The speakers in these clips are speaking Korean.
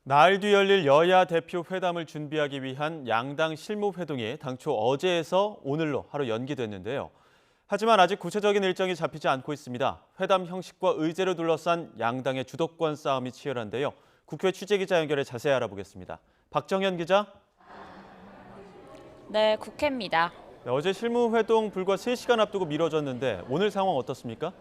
나흘 뒤 열릴 여야 대표 회담을 준비하기 위한 양당 실무회동이 당초 어제에서 오늘로 하루 연기됐는데요. 하지만 아직 구체적인 일정이 잡히지 않고 있습니다. 회담 형식과 의제를 둘러싼 양당의 주도권 싸움이 치열한데요. 국회 취재기자 연결해 자세히 알아보겠습니다. 박정현 기자. 네, 국회입니다. 네, 어제 실무회동 불과 3시간 앞두고 미뤄졌는데 오늘 상황 어떻습니까?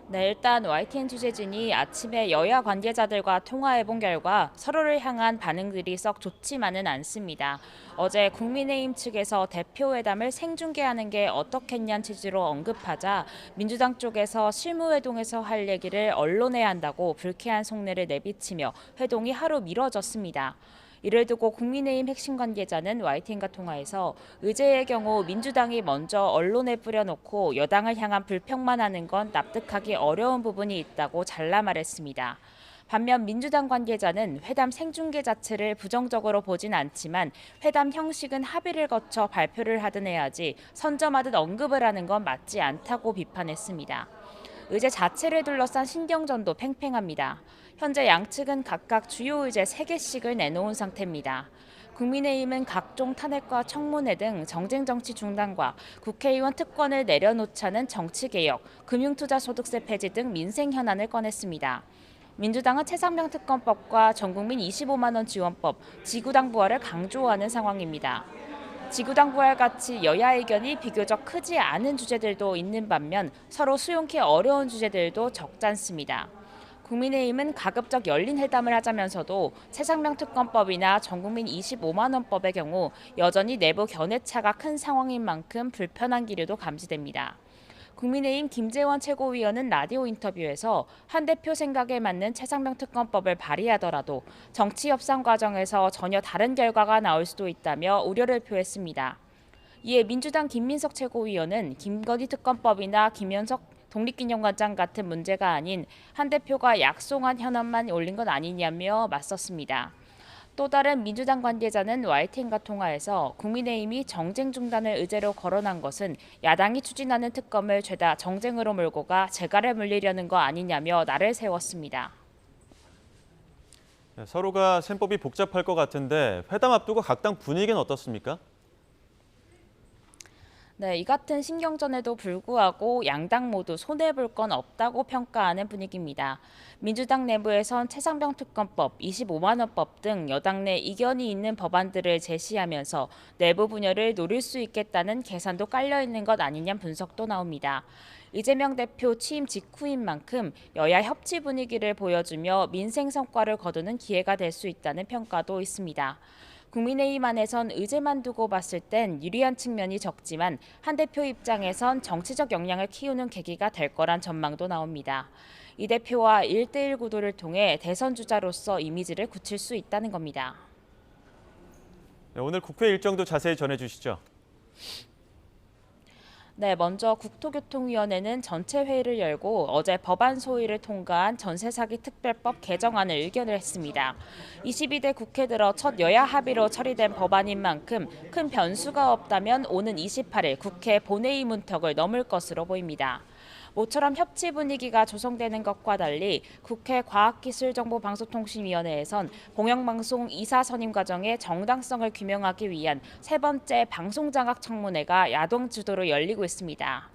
네, 일단 YTN 취재진이 아침에 여야 관계자들과 통화해본 결과 서로를 향한 반응들이 썩 좋지만은 않습니다. 어제 국민의힘 측에서 대표회담을 생중계하는 게 어떻겠냐는 취지로 언급하자 민주당 쪽에서 실무회동에서 할 얘기를 언론에 한다고 불쾌한 속내를 내비치며 회동이 하루 미뤄졌습니다. 이를 두고 국민의힘 핵심 관계자는 YTN과 통화에서 의제의 경우 민주당이 먼저 언론에 뿌려놓고 여당을 향한 불평만 하는 건 납득하기 어려운 부분이 있다고 잘라 말했습니다. 반면 민주당 관계자는 회담 생중계 자체를 부정적으로 보진 않지만 회담 형식은 합의를 거쳐 발표를 하든 해야지 선점하듯 언급을 하는 건 맞지 않다고 비판했습니다. 의제 자체를 둘러싼 신경전도 팽팽합니다. 현재 양측은 각각 주요 의제 3개씩을 내놓은 상태입니다. 국민의힘은 각종 탄핵과 청문회 등 정쟁 정치 중단과 국회의원 특권을 내려놓자는 정치개혁, 금융투자소득세 폐지 등 민생 현안을 꺼냈습니다. 민주당은 최상병 특검법과 전국민 25만 원 지원법, 지구당 부활을 강조하는 상황입니다. 지구당 부활같이 여야 의견이 비교적 크지 않은 주제들도 있는 반면 서로 수용하기 어려운 주제들도 적잖습니다. 국민의힘은 가급적 열린 회담을 하자면서도 최상병 특검법이나 전국민 25만 원법의 경우 여전히 내부 견해차가 큰 상황인 만큼 불편한 기류도 감지됩니다. 국민의힘 김재원 최고위원은 라디오 인터뷰에서 한 대표 생각에 맞는 최상병 특검법을 발의하더라도 정치 협상 과정에서 전혀 다른 결과가 나올 수도 있다며 우려를 표했습니다. 이에 민주당 김민석 최고위원은 김건희 특검법이나 김현석 독립기념관장 같은 문제가 아닌 한 대표가 약속한 현안만 올린 것 아니냐며 맞섰습니다. 또 다른 민주당 관계자는 YTN과 통화에서 국민의힘이 정쟁 중단을 의제로 거론한 것은 야당이 추진하는 특검을 죄다 정쟁으로 몰고 가 재갈을 물리려는 거 아니냐며 날을 세웠습니다. 네, 서로가 셈법이 복잡할 것 같은데 회담 앞두고 각 당 분위기는 어떻습니까? 네, 이 같은 신경전에도 불구하고 양당 모두 손해볼 건 없다고 평가하는 분위기입니다. 민주당 내부에선 최상병 특검법, 25만 원법 등 여당 내 이견이 있는 법안들을 제시하면서 내부 분열을 노릴 수 있겠다는 계산도 깔려 있는 것 아니냐는 분석도 나옵니다. 이재명 대표 취임 직후인 만큼 여야 협치 분위기를 보여주며 민생 성과를 거두는 기회가 될 수 있다는 평가도 있습니다. 국민의힘 안에선 의제만 두고 봤을 땐 유리한 측면이 적지만 한 대표 입장에선 정치적 역량을 키우는 계기가 될 거란 전망도 나옵니다. 이 대표와 1대1 구도를 통해 대선 주자로서 이미지를 굳힐 수 있다는 겁니다. 네, 오늘 국회 일정도 자세히 전해주시죠. 네, 먼저 국토교통위원회는 전체 회의를 열고 어제 법안 소위를 통과한 전세 사기 특별법 개정안을 의결을 했습니다. 22대 국회 들어 첫 여야 합의로 처리된 법안인 만큼 큰 변수가 없다면 오는 28일 국회 본회의 문턱을 넘을 것으로 보입니다. 모처럼 협치 분위기가 조성되는 것과 달리 국회 과학기술정보방송통신위원회에선 공영방송 이사 선임 과정의 정당성을 규명하기 위한 세 번째 방송장악 청문회가 야동 주도로 열리고 있습니다.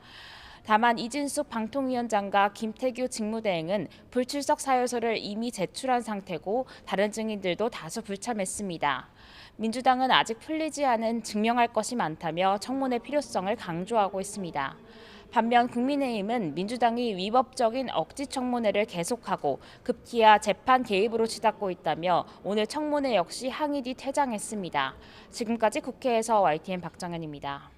다만 이진숙 방통위원장과 김태규 직무대행은 불출석 사유서를 이미 제출한 상태고 다른 증인들도 다수 불참했습니다. 민주당은 아직 풀리지 않은 증명할 것이 많다며 청문회 필요성을 강조하고 있습니다. 반면 국민의힘은 민주당이 위법적인 억지 청문회를 계속하고 급기야 재판 개입으로 치닫고 있다며 오늘 청문회 역시 항의 뒤 퇴장했습니다. 지금까지 국회에서 YTN 박정현입니다.